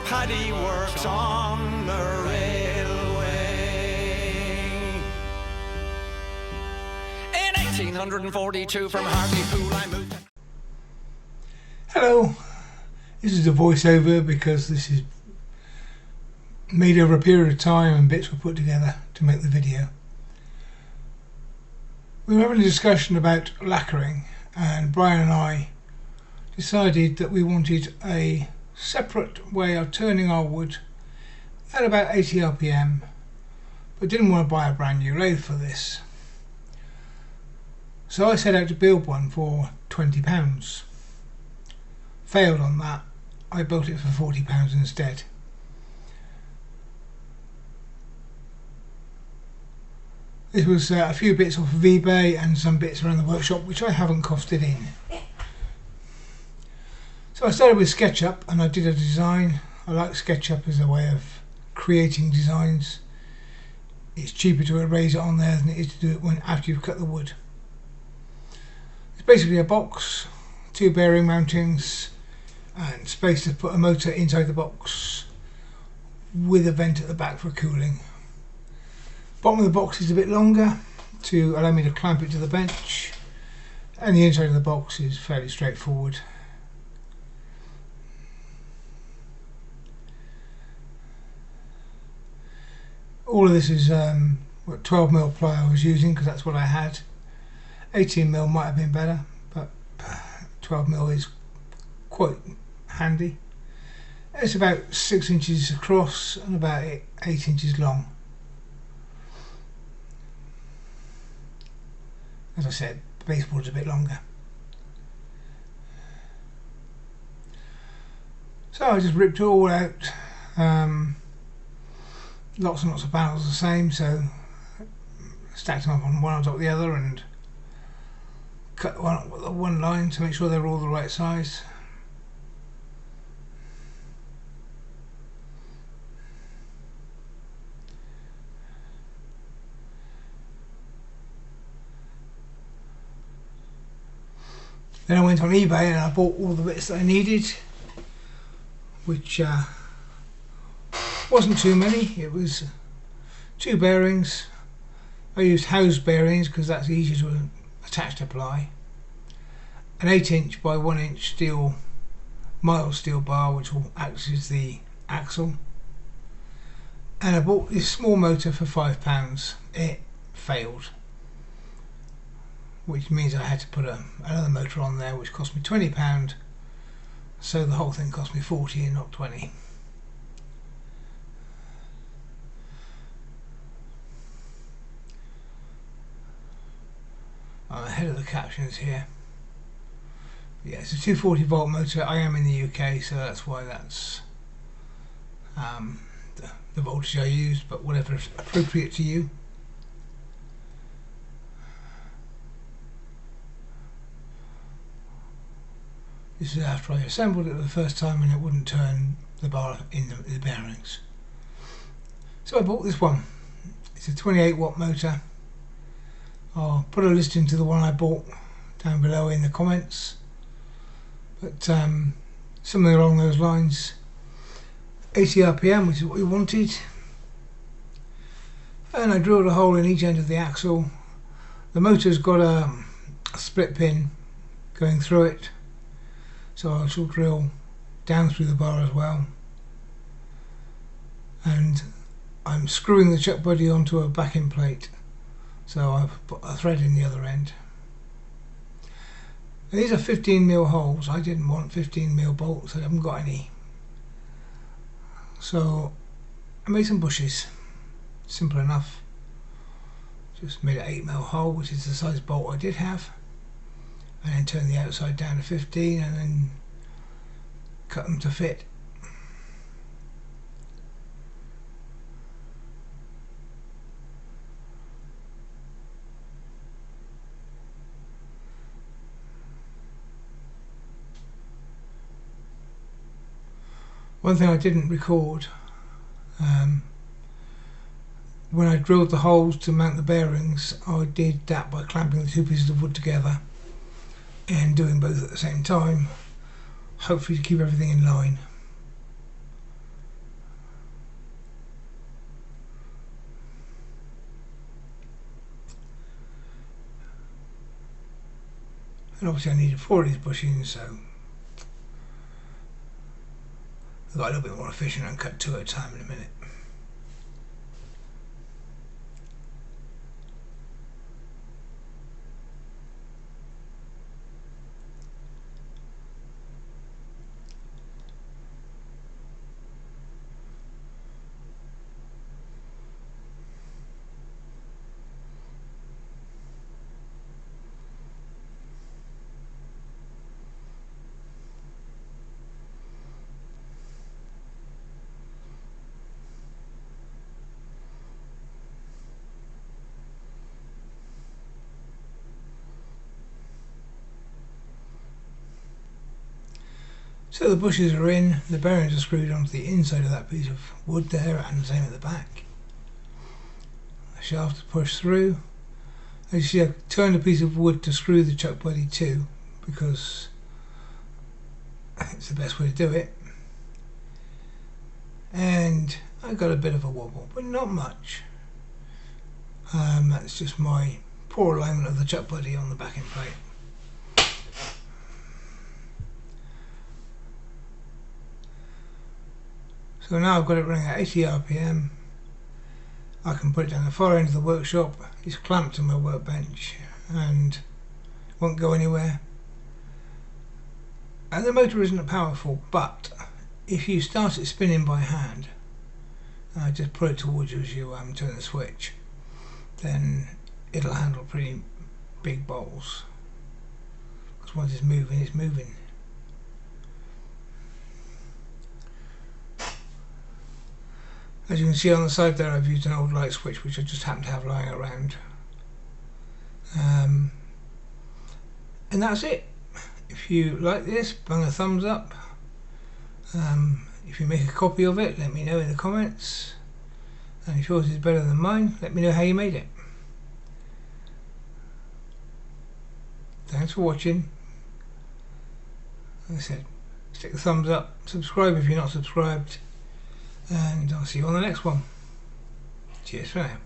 paddy works on the railway. In 1842 from Hartlepool I moved. Hello, this is a voiceover because this is made over a period of time and bits were put together to make the video. We were having a discussion about lacquering, and Brian and I decided that we wanted a separate way of turning our wood at about 80 RPM, but didn't want to buy a brand new lathe for this. So I set out to build one for £20. Failed on that. I built it for £40 instead. This was a few bits off of eBay and some bits around the workshop which I haven't costed in. So I started with SketchUp and I did a design. I like SketchUp as a way of creating designs. It's cheaper to erase it on there than it is to do it after you've cut the wood. It's basically a box, 2 bearing mountings and space to put a motor inside the box with a vent at the back for cooling. Bottom of the box is a bit longer to allow me to clamp it to the bench, and the inside of the box is fairly straightforward. All of this is 12mm ply I was using because that's what I had. 18mm might have been better, but 12mm is quite handy. It's about 6 inches across and about 8 inches long. As I said, the baseboard's a bit longer. So I just ripped it all out. Lots and lots of panels the same, so stacked them up on one on top of the other and cut one line to make sure they're all the right size. Then I went on eBay and I bought all the bits that I needed, which wasn't too many. It was 2 bearings. I used house bearings because that's easier to attach to ply. An 8" by 1" steel, mild steel bar which will act as the axle. And I bought this small motor for £5. It failed, which means I had to put another motor on there which cost me £20, so the whole thing cost me 40 and not 20. I'm ahead of the captions here. Yeah, it's a 240 volt motor. I am in the UK, so that's why that's the voltage I used, but whatever is appropriate to you. This is after I assembled it the first time and it wouldn't turn the bar in the bearings. So I bought this one. It's a 28 watt motor. I'll put a list into the one I bought down below in the comments. But something along those lines. 80 RPM, which is what we wanted. And I drilled a hole in each end of the axle. The motor's got a split pin going through it, so I shall drill down through the bar as well. And I'm screwing the chuck body onto a backing plate, so I've put a thread in the other end. And these are 15mm holes. I didn't want 15mm bolts, I haven't got any. So I made some bushes, simple enough. Just made an 8mm hole, which is the size bolt I did have, and then turned the outside down to 15 and then cut them to fit. One thing I didn't record, when I drilled the holes to mount the bearings, I did that by clamping the 2 pieces of wood together and doing both at the same time, hopefully to keep everything in line. And obviously I needed 4 of these bushings, so I got a little bit more efficient and cut 2 at a time in a minute. So the bushes are in, the bearings are screwed onto the inside of that piece of wood there, and the same at the back. The shaft is pushed through. As you see, I turned a piece of wood to screw the chuck body to, because it's the best way to do it. And I got a bit of a wobble, but not much. That's just my poor alignment of the chuck body on the backing plate. So now I've got it running at 80 RPM. I can put it down the far end of the workshop. It's clamped to my workbench and won't go anywhere. And the motor isn't powerful, but if you start it spinning by hand, just put it towards you as you turn the switch, then it'll handle pretty big bowls. Because once it's moving, it's moving. As you can see on the side there, I've used an old light switch which I just happen to have lying around. And that's it. If you like this, bang a thumbs up. If you make a copy of it, let me know in the comments. And if yours is better than mine, let me know how you made it. Thanks for watching. Like I said, stick the thumbs up, subscribe if you're not subscribed, and I'll see you on the next one. Cheers for now.